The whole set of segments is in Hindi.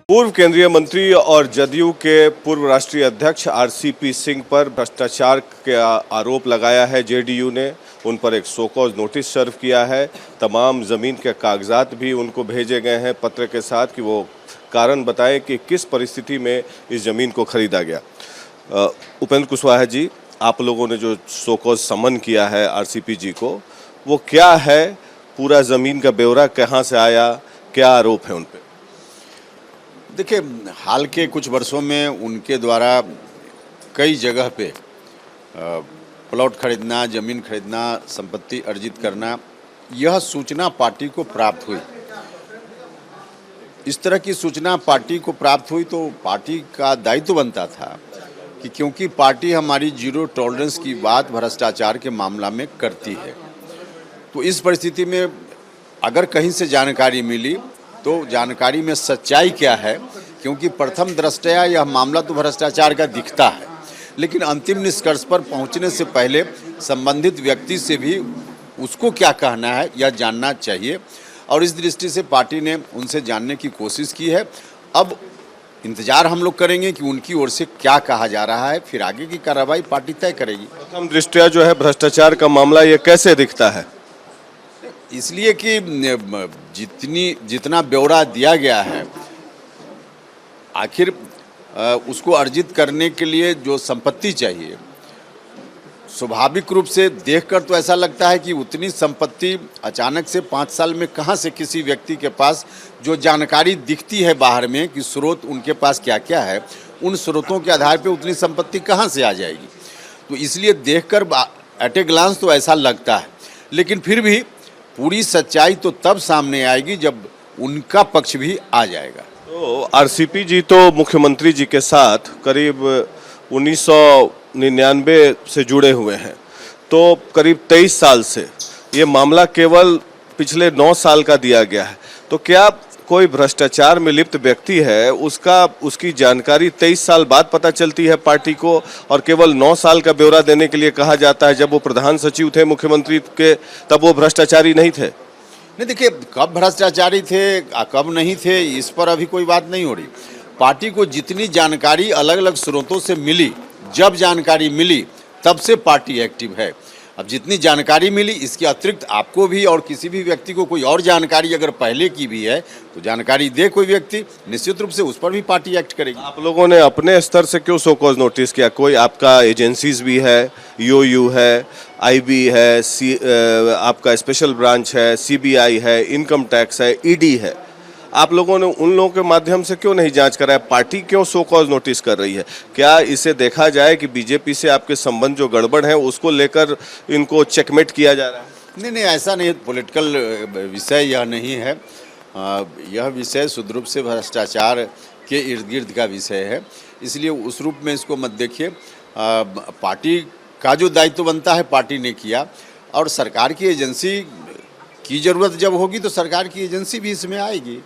पूर्व केंद्रीय मंत्री और जदयू के पूर्व राष्ट्रीय अध्यक्ष आरसीपी सिंह पर भ्रष्टाचार का आरोप लगाया है जेडीयू ने। उन पर एक सो कॉज नोटिस सर्व किया है। तमाम ज़मीन के कागजात भी उनको भेजे गए हैं पत्र के साथ कि वो कारण बताएं कि किस परिस्थिति में इस ज़मीन को खरीदा गया। उपेंद्र कुशवाहा जी, आप लोगों ने जो सो कॉज समन किया है आरसीपी जी को, वो क्या है? पूरा ज़मीन का ब्यौरा कहाँ से आया, क्या आरोप है उन पर? देखिए, हाल के कुछ वर्षों में उनके द्वारा कई जगह पे प्लॉट खरीदना, ज़मीन खरीदना, संपत्ति अर्जित करना, यह सूचना पार्टी को प्राप्त हुई। इस तरह की सूचना पार्टी को प्राप्त हुई तो पार्टी का दायित्व बनता था कि क्योंकि पार्टी हमारी जीरो टॉलरेंस की बात भ्रष्टाचार के मामला में करती है, तो इस परिस्थिति में अगर कहीं से जानकारी मिली तो जानकारी में सच्चाई क्या है, क्योंकि प्रथम दृष्टया यह मामला तो भ्रष्टाचार का दिखता है, लेकिन अंतिम निष्कर्ष पर पहुंचने से पहले संबंधित व्यक्ति से भी उसको क्या कहना है यह जानना चाहिए। और इस दृष्टि से पार्टी ने उनसे जानने की कोशिश की है। अब इंतजार हम लोग करेंगे कि उनकी ओर से क्या कहा जा रहा है, फिर आगे की कार्रवाई पार्टी तय करेगी। प्रथम दृष्टया जो है भ्रष्टाचार का मामला, ये कैसे दिखता है? इसलिए कि जितना ब्यौरा दिया गया है, आखिर उसको अर्जित करने के लिए जो संपत्ति चाहिए, स्वाभाविक रूप से देखकर तो ऐसा लगता है कि उतनी संपत्ति अचानक से 5 साल में कहाँ से किसी व्यक्ति के पास जो जानकारी दिखती है बाहर में कि स्रोत उनके पास क्या क्या है, उन स्रोतों के आधार पर उतनी संपत्ति कहाँ से आ जाएगी। तो इसलिए देखकर एट ए ग्लांस तो ऐसा लगता है, लेकिन फिर भी पूरी सच्चाई तो तब सामने आएगी जब उनका पक्ष भी आ जाएगा। तो आरसीपी जी तो मुख्यमंत्री जी के साथ करीब 1999 से जुड़े हुए हैं, तो करीब 23 साल से ये मामला केवल पिछले 9 साल का दिया गया है। तो क्या कोई भ्रष्टाचार में लिप्त व्यक्ति है, उसकी जानकारी 23 साल बाद पता चलती है पार्टी को, और केवल 9 साल का ब्यौरा देने के लिए कहा जाता है? जब वो प्रधान सचिव थे मुख्यमंत्री के, तब वो भ्रष्टाचारी नहीं थे? नहीं, देखिए, कब भ्रष्टाचारी थे कब नहीं थे, इस पर अभी कोई बात नहीं हो रही। पार्टी को जितनी जानकारी अलग अलग स्रोतों से मिली, जब जानकारी मिली तब से पार्टी एक्टिव है। अब जितनी जानकारी मिली, इसके अतिरिक्त आपको भी और किसी भी व्यक्ति को कोई और जानकारी अगर पहले की भी है तो जानकारी दे कोई व्यक्ति, निश्चित रूप से उस पर भी पार्टी एक्ट करेगी। आप लोगों ने अपने स्तर से क्यों सो कॉज नोटिस किया? कोई आपका एजेंसीज भी है, ईओयू है, आईबी है, आपका स्पेशल ब्रांच है, सीबीआई है, इनकम टैक्स है, ईडी है, आप लोगों ने उन लोगों के माध्यम से क्यों नहीं जांच कराया? पार्टी क्यों सो कॉज नोटिस कर रही है? क्या इसे देखा जाए कि बीजेपी से आपके संबंध जो गड़बड़ है उसको लेकर इनको चेकमेट किया जा रहा है? नहीं, ऐसा नहीं। पॉलिटिकल विषय यह नहीं है। यह विषय शुद्ध रूप से भ्रष्टाचार के इर्द गिर्द का विषय है, इसलिए उस रूप में इसको मत देखिए। पार्टी का जो दायित्व बनता है पार्टी ने किया, और सरकार की एजेंसी की ज़रूरत जब होगी तो सरकार की एजेंसी भी इसमें आएगी।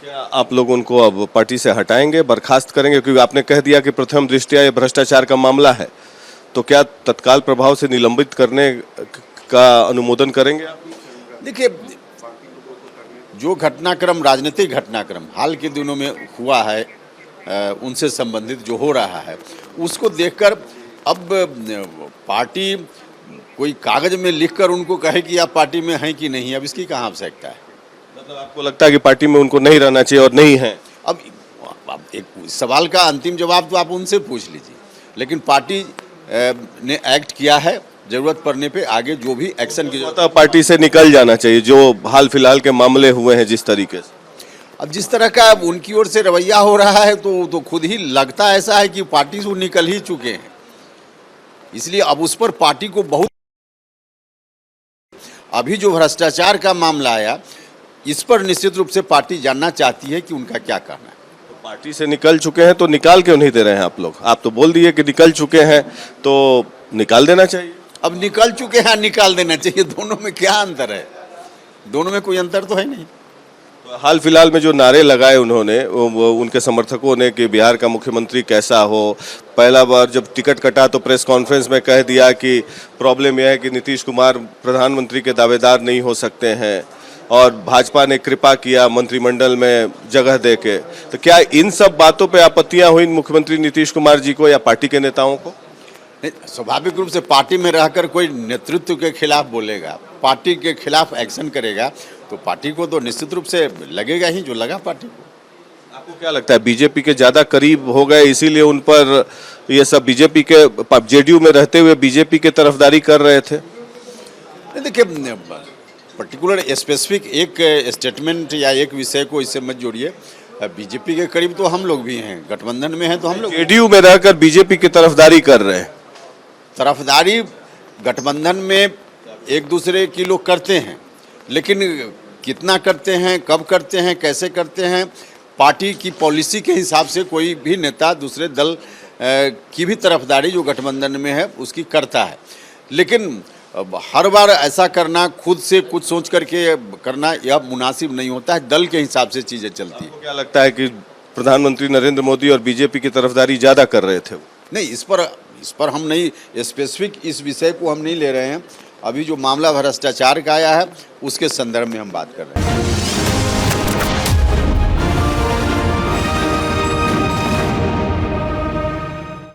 क्या आप लोग उनको अब पार्टी से हटाएंगे, बर्खास्त करेंगे? क्योंकि आपने कह दिया कि प्रथम दृष्टया ये भ्रष्टाचार का मामला है, तो क्या तत्काल प्रभाव से निलंबित करने का अनुमोदन करेंगे आप? देखिए, जो घटनाक्रम, राजनीतिक घटनाक्रम हाल के दिनों में हुआ है, उनसे संबंधित जो हो रहा है, उसको देखकर अब पार्टी कोई कागज में लिखकर उनको कहे कि आप पार्टी में हैं कि नहीं, अब इसकी कहाँ आवश्यकता है? मतलब आपको लगता है कि पार्टी में उनको नहीं रहना चाहिए और नहीं है? अब एक सवाल का अंतिम जवाब तो आप उनसे पूछ लीजिए, लेकिन पार्टी ने एक्ट किया है, जरूरत पड़ने पे आगे जो भी एक्शन की जरूरत है पार्टी से निकल जाना चाहिए, जो हाल फिलहाल के मामले हुए हैं जिस तरीके से। अब जिस तरह का उनकी ओर से रवैया हो रहा है तो खुद ही लगता ऐसा है कि पार्टी से निकल ही चुके हैं, इसलिए अब उस पर पार्टी को बहुत, अभी जो भ्रष्टाचार का मामला आया इस पर निश्चित रूप से पार्टी जानना चाहती है कि उनका क्या कहना है। तो पार्टी से निकल चुके हैं तो निकाल क्यों नहीं दे रहे हैं आप लोग? आप तो बोल दिए कि निकल चुके हैं, तो निकाल देना चाहिए। अब निकल चुके हैं, निकाल देना चाहिए, दोनों में क्या अंतर है? दोनों में कोई अंतर तो है नहीं। तो हाल फिलहाल में जो नारे लगाए उन्होंने, उनके समर्थकों ने कि बिहार का मुख्यमंत्री कैसा हो, पहला बार जब टिकट कटा तो प्रेस कॉन्फ्रेंस में कह दिया कि प्रॉब्लम यह है कि नीतीश कुमार प्रधानमंत्री के दावेदार नहीं हो सकते हैं, और भाजपा ने कृपा किया मंत्रिमंडल में जगह देके, तो क्या इन सब बातों पे आपत्तियां हुई मुख्यमंत्री नीतीश कुमार जी को या पार्टी के नेताओं को? नहीं, स्वाभाविक रूप से पार्टी में रहकर कोई नेतृत्व के खिलाफ बोलेगा, पार्टी के खिलाफ एक्शन करेगा, तो पार्टी को तो निश्चित रूप से लगेगा ही, जो लगा पार्टी को। आपको क्या लगता है बीजेपी के ज्यादा करीब हो गए इसीलिए उन पर ये सब बीजेपी के जेडीयू में रहते हुए बीजेपी के तरफदारी कर रहे थे? देखिए, पर्टिकुलर स्पेसिफिक एक स्टेटमेंट या एक विषय को इससे मत जोड़िए। बीजेपी के करीब तो हम लोग भी हैं, गठबंधन में हैं तो हम लोग। जेडीयू में रहकर बीजेपी की तरफदारी कर रहे हैं। तरफदारी गठबंधन में एक दूसरे की लोग करते हैं, लेकिन कितना करते हैं, कब करते हैं, कैसे करते हैं, पार्टी की पॉलिसी के हिसाब से कोई भी नेता दूसरे दल की भी तरफदारी जो गठबंधन में है उसकी करता है। लेकिन हर बार ऐसा करना, खुद से कुछ सोच करके करना, यह मुनासिब नहीं होता है। दल के हिसाब से चीज़ें चलती हैं। क्या लगता है कि प्रधानमंत्री नरेंद्र मोदी और बीजेपी की तरफदारी ज़्यादा कर रहे थे? नहीं, इस पर हम नहीं, स्पेसिफिक इस विषय को हम नहीं ले रहे हैं। अभी जो मामला भ्रष्टाचार का आया है उसके संदर्भ में हम बात कर रहे हैं।